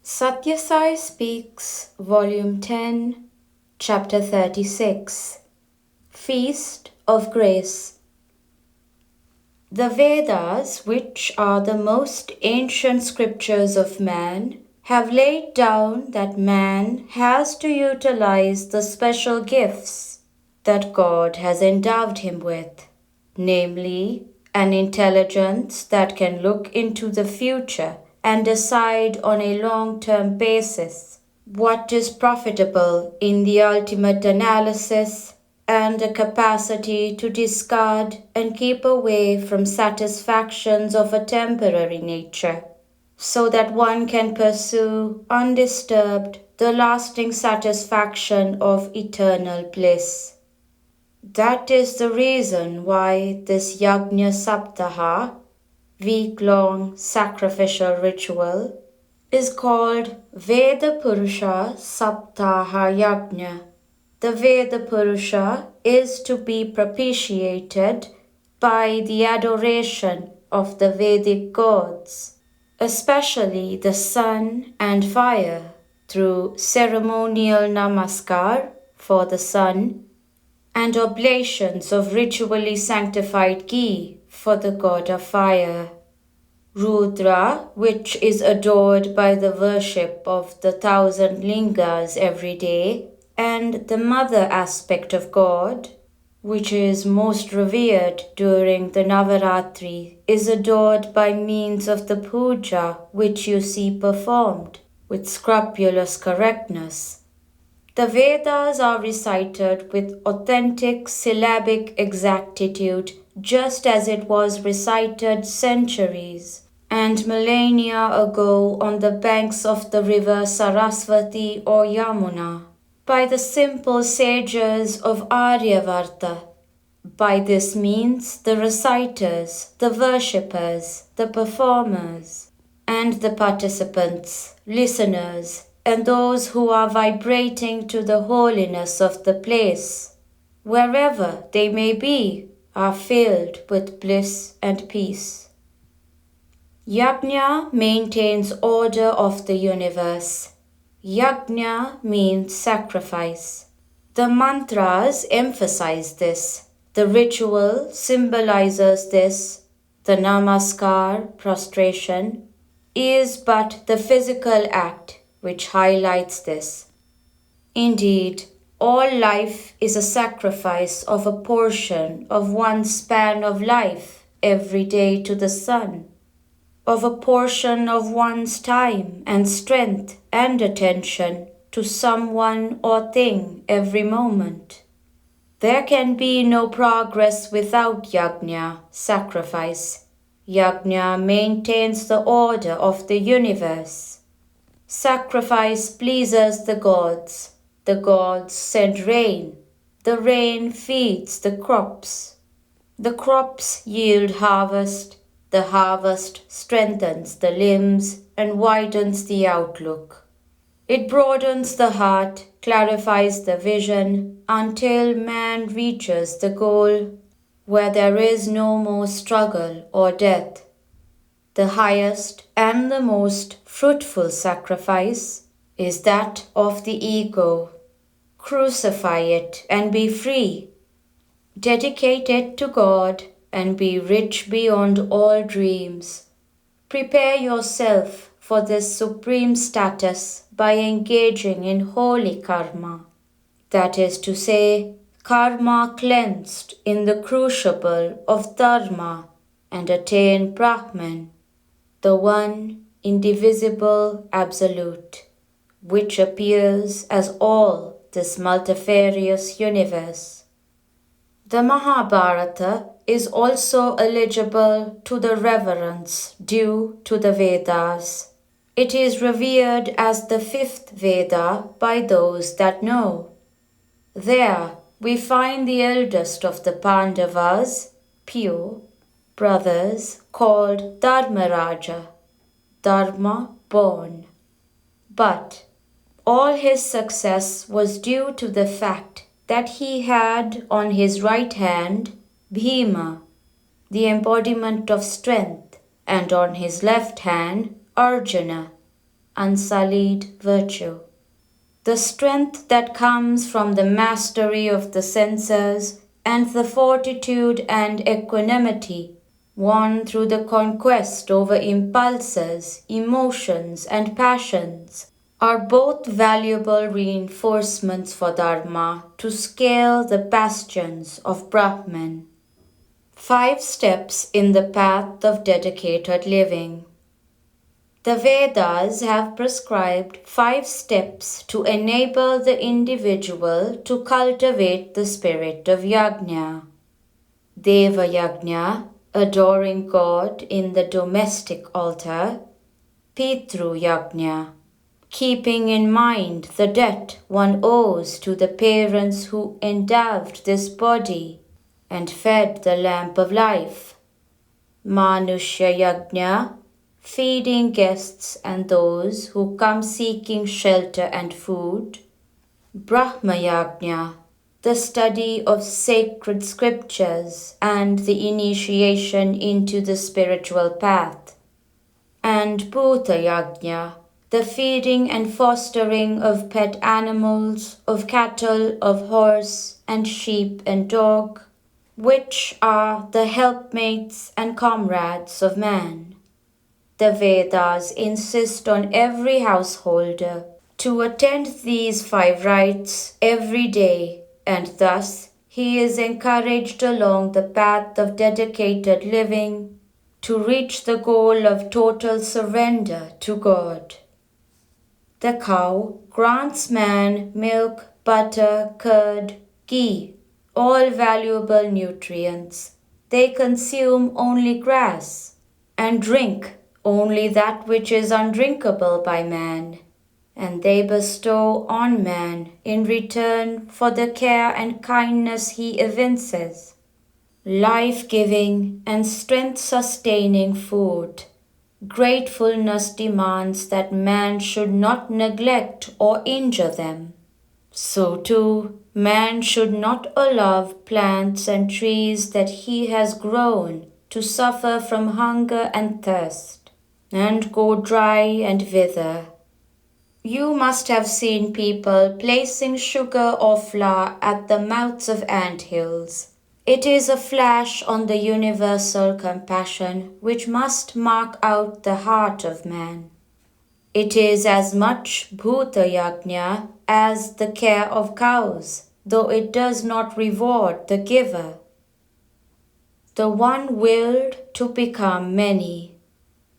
Sathya Sai Speaks, Volume 10, Chapter 36, Feast of Grace. The Vedas, which are the most ancient scriptures of man, have laid down that man has to utilize the special gifts that God has endowed him with, namely, an intelligence that can look into the future and decide on a long-term basis what is profitable in the ultimate analysis, and a capacity to discard and keep away from satisfactions of a temporary nature, so that one can pursue undisturbed the lasting satisfaction of eternal bliss. That is the reason why this Yajna Saptaha, week-long sacrificial ritual, is called Veda Purusha Saptaha Yajna. The Veda Purusha is to be propitiated by the adoration of the Vedic gods, especially the sun and fire, through ceremonial namaskar for the sun and oblations of ritually sanctified ghee for the god of fire. Rudra, which is adored by the worship of the 1,000 lingas every day, and the mother aspect of God, which is most revered during the Navaratri, is adored by means of the puja which you see performed with scrupulous correctness. The Vedas are recited with authentic syllabic exactitude, just as it was recited centuries and millennia ago on the banks of the river Saraswati or Yamuna, by the simple sages of Aryavarta. By this means, the reciters, the worshippers, the performers, and the participants, listeners, and those who are vibrating to the holiness of the place, wherever they may be, are filled with bliss and peace. Yajna maintains order of the universe. Yajna means sacrifice. The mantras emphasize this. The ritual symbolizes this. The namaskar, prostration, is but the physical act which highlights this. Indeed, all life is a sacrifice of a portion of one's span of life every day to the sun, of a portion of one's time and strength and attention to someone or thing every moment. There can be no progress without yajna, sacrifice. Yajna maintains the order of the universe. Sacrifice pleases the gods send rain, the rain feeds the crops yield harvest, the harvest strengthens the limbs and widens the outlook. It broadens the heart, clarifies the vision, until man reaches the goal where there is no more struggle or death. The highest and the most fruitful sacrifice is that of the ego. Crucify it and be free. Dedicate it to God and be rich beyond all dreams. Prepare yourself for this supreme status by engaging in holy karma, that is to say, karma cleansed in the crucible of dharma, and attain Brahman, the one indivisible absolute, which appears as all this multifarious universe. The Mahabharata is also eligible to the reverence due to the Vedas. It is revered as the fifth Veda by those that know. There we find the eldest of the Pandavas, pure, brothers, called Dharmaraja, Dharma born. But all his success was due to the fact that he had on his right hand Bhima, the embodiment of strength, and on his left hand Arjuna, unsullied virtue. The strength that comes from the mastery of the senses and the fortitude and equanimity won through the conquest over impulses, emotions, and passions are both valuable reinforcements for Dharma to scale the bastions of Brahman. 5 steps in the path of dedicated living. The Vedas have prescribed 5 steps to enable the individual to cultivate the spirit of yajna. Deva yajna, adoring God in the domestic altar. Pitru yajna, keeping in mind the debt one owes to the parents who endowed this body and fed the lamp of life. Manushya yajna, feeding guests and those who come seeking shelter and food. Brahma yajna, the study of sacred scriptures and the initiation into the spiritual path. And Bhuta yajna, the feeding and fostering of pet animals, of cattle, of horse and sheep and dog, which are the helpmates and comrades of man. The Vedas insist on every householder to attend these 5 rites every day, and thus he is encouraged along the path of dedicated living to reach the goal of total surrender to God. The cow grants man milk, butter, curd, ghee, all valuable nutrients. They consume only grass and drink only that which is undrinkable by man, and they bestow on man in return for the care and kindness he evinces, life-giving and strength-sustaining food. Gratefulness demands that man should not neglect or injure them. So too, man should not allow plants and trees that he has grown to suffer from hunger and thirst and go dry and wither. You must have seen people placing sugar or flour at the mouths of ant-hills. It is a flash on the universal compassion which must mark out the heart of man. It is as much bhuta yajna as the care of cows, though it does not reward the giver. The one willed to become many.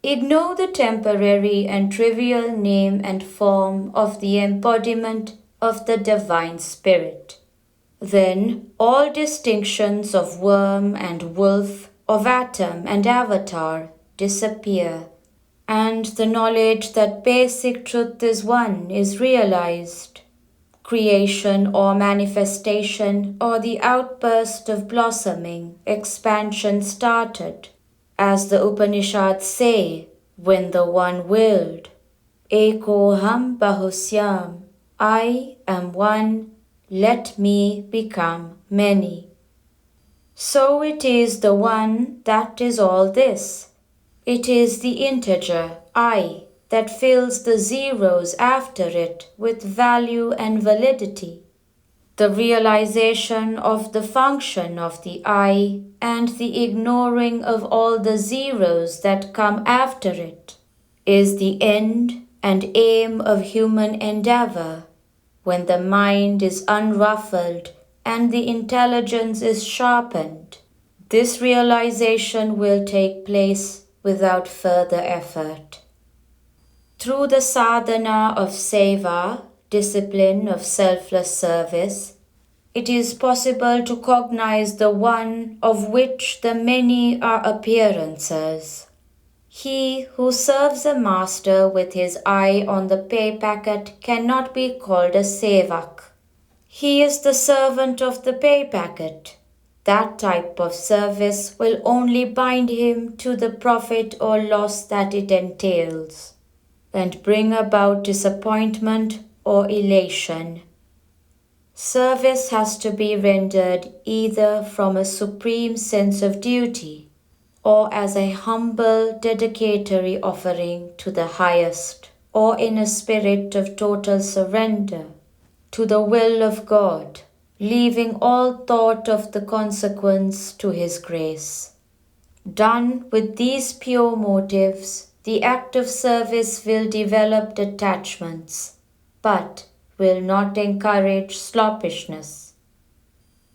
Ignore the temporary and trivial name and form of the embodiment of the Divine Spirit. Then all distinctions of worm and wolf, of atom and avatar disappear, and the knowledge that basic truth is one is realized. Creation or manifestation or the outburst of blossoming, expansion started, as the Upanishads say, when the One willed. Ekoham bahusyam, I am one, let me become many. So it is the One that is all this. It is the integer, I, that fills the zeros after it with value and validity. The realization of the function of the I and the ignoring of all the zeros that come after it is the end and aim of human endeavor when the mind is unruffled and the intelligence is sharpened. This realization will take place without further effort. Through the sadhana of seva, discipline of selfless service, it is possible to cognize the One of which the many are appearances. He who serves a master with his eye on the pay packet cannot be called a sevak. He is the servant of the pay packet. That type of service will only bind him to the profit or loss that it entails, and bring about disappointment or elation. Service has to be rendered either from a supreme sense of duty or as a humble dedicatory offering to the highest or in a spirit of total surrender to the will of God, leaving all thought of the consequence to His grace. Done with these pure motives, the act of service will develop detachments, but will not encourage sloppishness.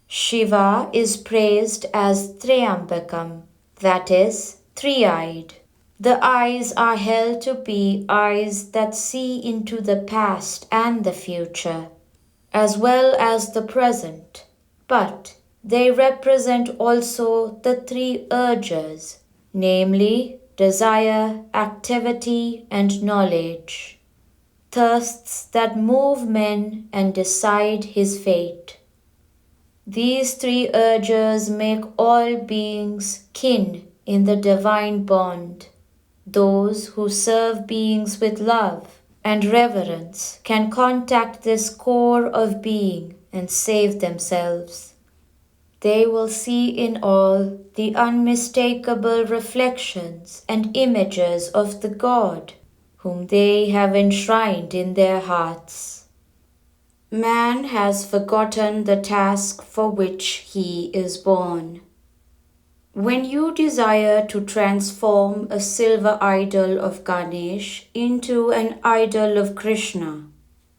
Shiva is praised as Triambakam, that is, three-eyed. The eyes are held to be eyes that see into the past and the future, as well as the present, but they represent also the three urges, namely desire, activity, and knowledge, thirsts that move men and decide his fate. These three urges make all beings kin in the divine bond. Those who serve beings with love and reverence can contact this core of being and save themselves. They will see in all the unmistakable reflections and images of the God whom they have enshrined in their hearts. Man has forgotten the task for which he is born. When you desire to transform a silver idol of Ganesh into an idol of Krishna,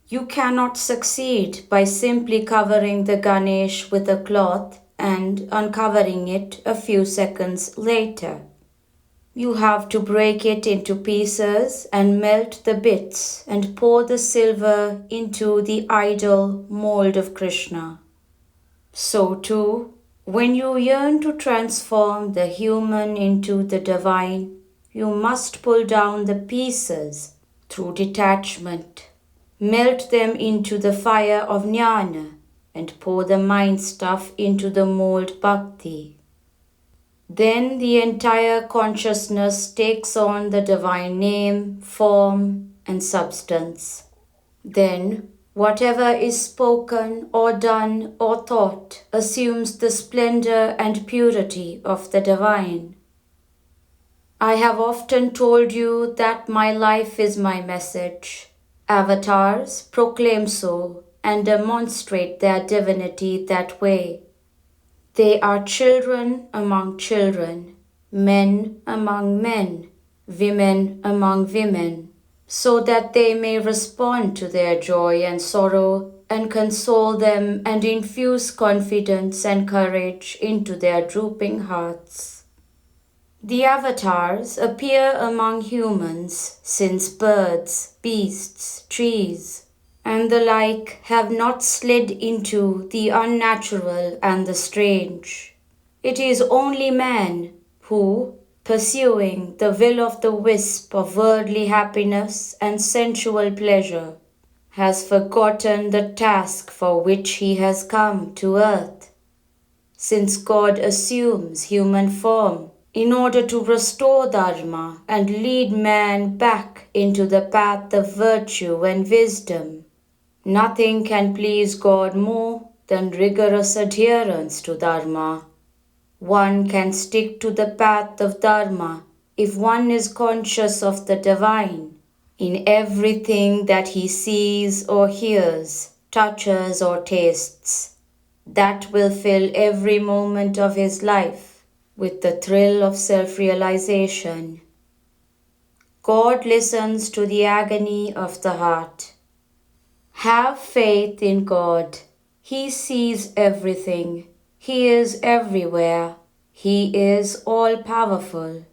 you cannot succeed by simply covering the Ganesh with a cloth and uncovering it a few seconds later. You have to break it into pieces and melt the bits and pour the silver into the idol mold of Krishna. So too, when you yearn to transform the human into the divine, you must pull down the pieces through detachment, melt them into the fire of jnana, and pour the mind stuff into the mold bhakti. Then the entire consciousness takes on the divine name, form, and substance. Then, whatever is spoken or done or thought assumes the splendor and purity of the divine. I have often told you that my life is my message. Avatars proclaim so and demonstrate their divinity that way. They are children among children, men among men, women among women, so that they may respond to their joy and sorrow and console them and infuse confidence and courage into their drooping hearts. The avatars appear among humans since birds, beasts, trees, and the like have not slid into the unnatural and the strange. It is only man who, pursuing the will of the wisp of worldly happiness and sensual pleasure, has forgotten the task for which he has come to earth. Since God assumes human form in order to restore dharma and lead man back into the path of virtue and wisdom, nothing can please God more than rigorous adherence to dharma. One can stick to the path of dharma if one is conscious of the divine in everything that he sees or hears, touches or tastes. That will fill every moment of his life with the thrill of self-realization. God listens to the agony of the heart. Have faith in God. He sees everything. He is everywhere. He is all-powerful.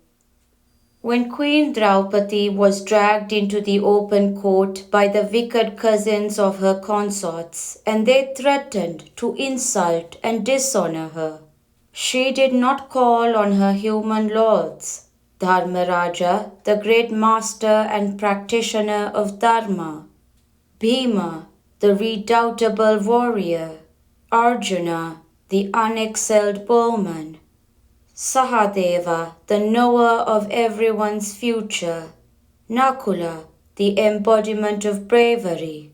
When Queen Draupadi was dragged into the open court by the wicked cousins of her consorts, and they threatened to insult and dishonor her, she did not call on her human lords, Dharmaraja, the great master and practitioner of Dharma, Bhima, the redoubtable warrior, Arjuna, the unexcelled bowman, Sahadeva, the knower of everyone's future, Nakula, the embodiment of bravery.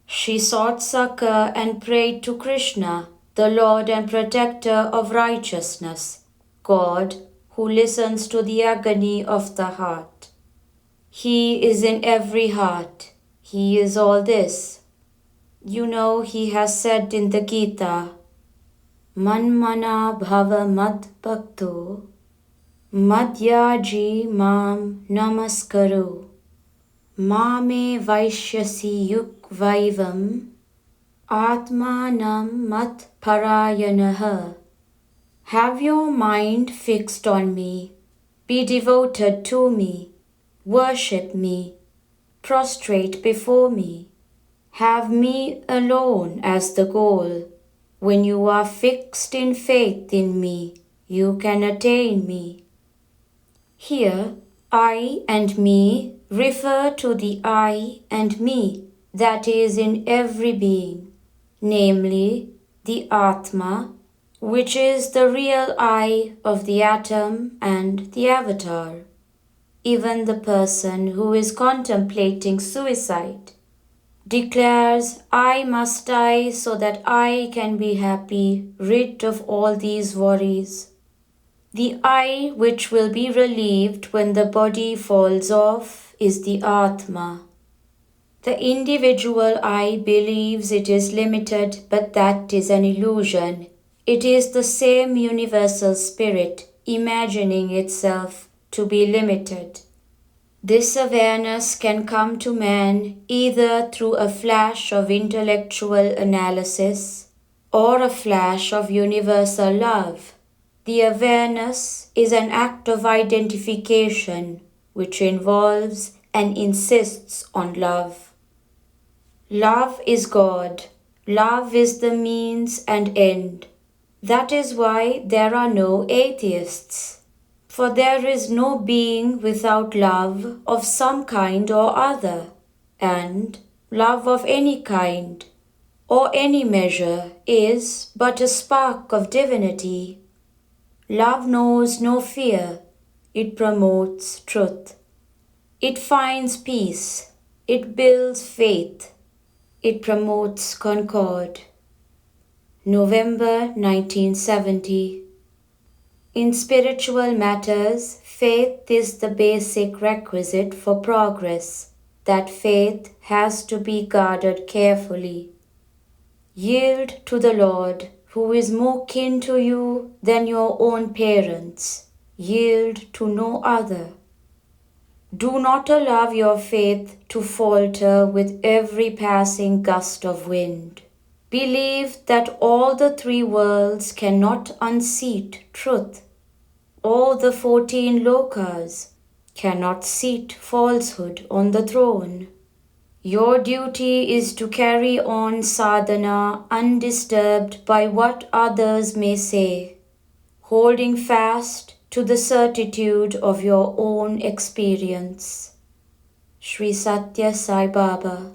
She sought succor and prayed to Krishna, the Lord and protector of righteousness, God, who listens to the agony of the heart. He is in every heart. He is all this. You know, he has said in the Gita, Manmana bhava mad bhakto madhyaji mam namaskaru mame vaishyasi yuk vaivam atmanam mat parayanaha. Have your mind fixed on me, be devoted to me, worship me, prostrate before me. Have me alone as the goal. When you are fixed in faith in me, you can attain me. Here, I and me refer to the I and me that is in every being, namely the Atma, which is the real I of the atom and the avatar. Even the person who is contemplating suicide declares, I must die so that I can be happy, rid of all these worries. The I which will be relieved when the body falls off is the Atma. The individual I believes it is limited, but that is an illusion. It is the same universal spirit imagining itself to be limited. This awareness can come to man either through a flash of intellectual analysis or a flash of universal love. The awareness is an act of identification which involves and insists on love. Love is God. Love is the means and end. That is why there are no atheists. For there is no being without love of some kind or other, and love of any kind or any measure is but a spark of divinity. Love knows no fear. It promotes truth. It finds peace. It builds faith. It promotes concord. November 1970. In spiritual matters, faith is the basic requisite for progress. That faith has to be guarded carefully. Yield to the Lord, who is more kin to you than your own parents. Yield to no other. Do not allow your faith to falter with every passing gust of wind. Believe that all the three worlds cannot unseat truth. All the 14 lokas cannot seat falsehood on the throne. Your duty is to carry on sadhana undisturbed by what others may say, holding fast to the certitude of your own experience. Sri Sathya Sai Baba.